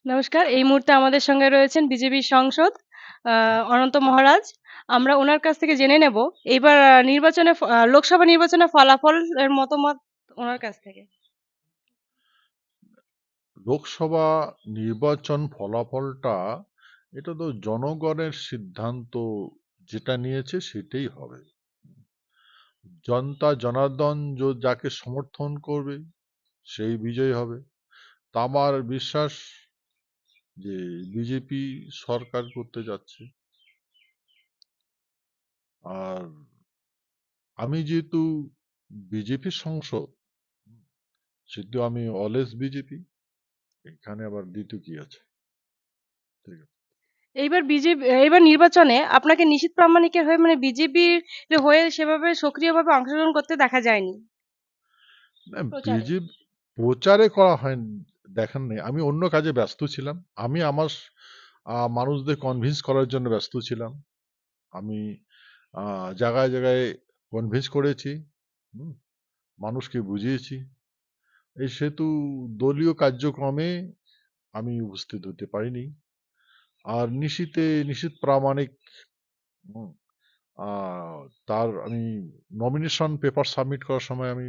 নমস্কার। এই মুহূর্তে আমাদের সঙ্গে রয়েছেন বিজেপির সাংসদ অনন্ত মহারাজ। আমরা ওনার কাছ থেকে জেনে নেব এইবার লোকসভা নির্বাচনের ফলাফল এর মতামত ওনার কাছ থেকে। লোকসভা নির্বাচন ফলাফলটা এটা তো জনগণের সিদ্ধান্ত, যেটা নিয়েছে সেটাই হবে। জনতা জনার্দন যাকে সমর্থন করবে সেই বিজয়ী হবে। তা আমার বিশ্বাস যে বিজেপি সরকার করতে যাচ্ছে। আর আমি যেহেতু বিজেপির সংসদ, সেহেতু আমি অলওয়েজ বিজেপি। এখানে আবার দ্বিতীয় কি আছে? ঠিক আছে। এইবার নির্বাচনে আপনাকে নিশীথ প্রামাণিকের হয়ে মানে বিজেপির হয়ে সেভাবে সক্রিয়ভাবে অংশগ্রহণ করতে দেখা যায়নি না, প্রচারে। বিজেপি প্রচারে করা হয়নি, দেখেন নাই। আমি অন্য কাজে ব্যস্ত ছিলাম। আমি আমার মানুষদের কনভিন্স করার জন্য ব্যস্ত ছিলাম। আমি জায়গায় জায়গায় কনভিন্স করেছি, হুম, মানুষকে বুঝিয়েছি। এই সেতু দলীয় কার্যক্রমে আমি উপস্থিত হতে পারিনি। আর নিশীথ প্রামাণিক, হুম, তার আমি নমিনেশন পেপার সাবমিট করার সময় আমি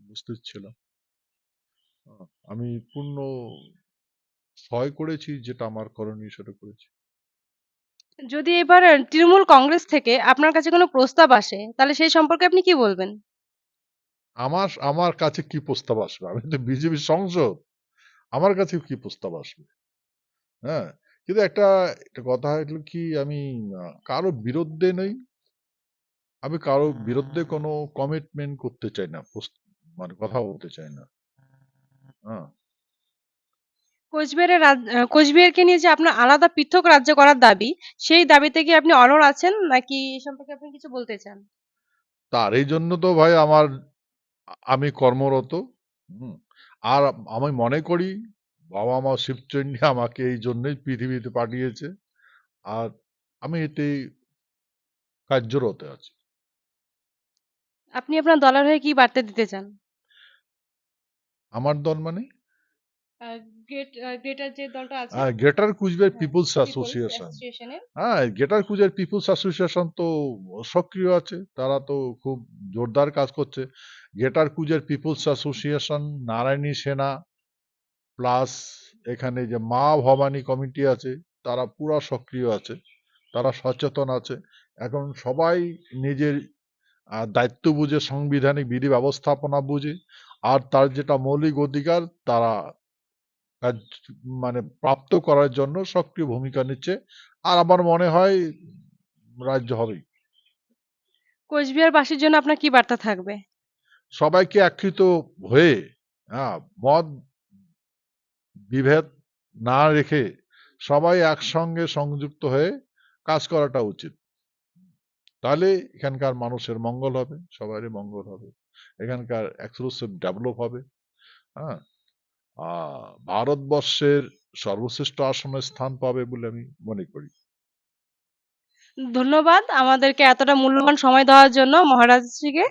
উপস্থিত ছিলাম। আমি পূর্ণ সহায় করেছি, যেটা আমার করণীয় সেটা করেছি। যদি এবার তৃণমূল কংগ্রেস থেকে আপনার কাছে কোনো প্রস্তাব আসে তাহলে সেই সম্পর্কে আপনি কি বলবেন? আমার আমার কাছে কি প্রস্তাব আসবে? আমি তো বিজেপির সংসদ, আমার কাছে কি প্রস্তাব আসবে? হ্যাঁ, কিন্তু একটা একটা কথা হলো কি, আমি কারো বিরুদ্ধে নই। আমি কারো বিরুদ্ধে কোনো কমিটমেন্ট করতে চাই না, মানে কথা বলতে চাই না। হ্যাঁ, কোচবিহারকে নিয়ে যে আপনার আলাদা পৃথক রাজ্য করার দাবি, সেই দাবিতে কি আপনি অনড় আছেন নাকি এ সম্পর্কে আপনি কিছু বলতে চান? তার এই জন্য তো ভাই আমি কর্মরত। হুম, আর আমি মনে করি বাবা মা শিবচন্ডী আমাকে এই জন্যই পৃথিবীতে পাঠিয়েছে। আর আমি এতে কার্যরত আছি। আপনি আপনার দলের হয়ে কি বার্তা দিতে চান? আমার দল মানে গ্রেটার যে দলটা আছে, গ্রেটার কুচবিহার হ্যাঁ, পিপুলস পিপলস অ্যাসোসিয়েশন। অ্যাসোসিয়েশনের। হ্যাঁ, গ্রেটার কুচবিহার পিপুলস অ্যাসোসিয়েশন তো সক্রিয় আছে, তারা তো খুব জোরদার কাজ করছে। Greater Cooch Behar peoples association, Narayani Sena, plus এখানে যে মা ভবানী কমিটি আছে, তারা পুরা সক্রিয় আছে, তারা সচেতন আছে। এখন সবাই নিজের দায়িত্ব বুঝে, সাংবিধানিক বিধি ব্যবস্থাপনা বুঝে, আর তার যেটা মৌলিক অধিকার তারা কাজ মানে প্রাপ্ত করার জন্য সক্রিয় ভূমিকা নিচ্ছে। আর আমার মনে হয় রাজ্য হবেই। কোচবিহারবাসীর জন্য আপনার কি বার্তা থাকবে? সবাইকে একত্রিত হয়ে, মত বিভেদ না রেখে সবাই একসঙ্গে সংযুক্ত হয়ে কাজ করাটা উচিত। তাহলে এখানকার মানুষের মঙ্গল হবে, সবারই মঙ্গল হবে, এখানকার এক্সক্লুসিভ ডেভেলপ হবে। হ্যাঁ, ভারতবর্ষের সর্বশ্রেষ্ঠ আসনে স্থান পাবে বলে আমি মনে করি। ধন্যবাদ আমাদেরকে এতটা মূল্যবান সময় দেওয়ার জন্য মহারাজজিকে।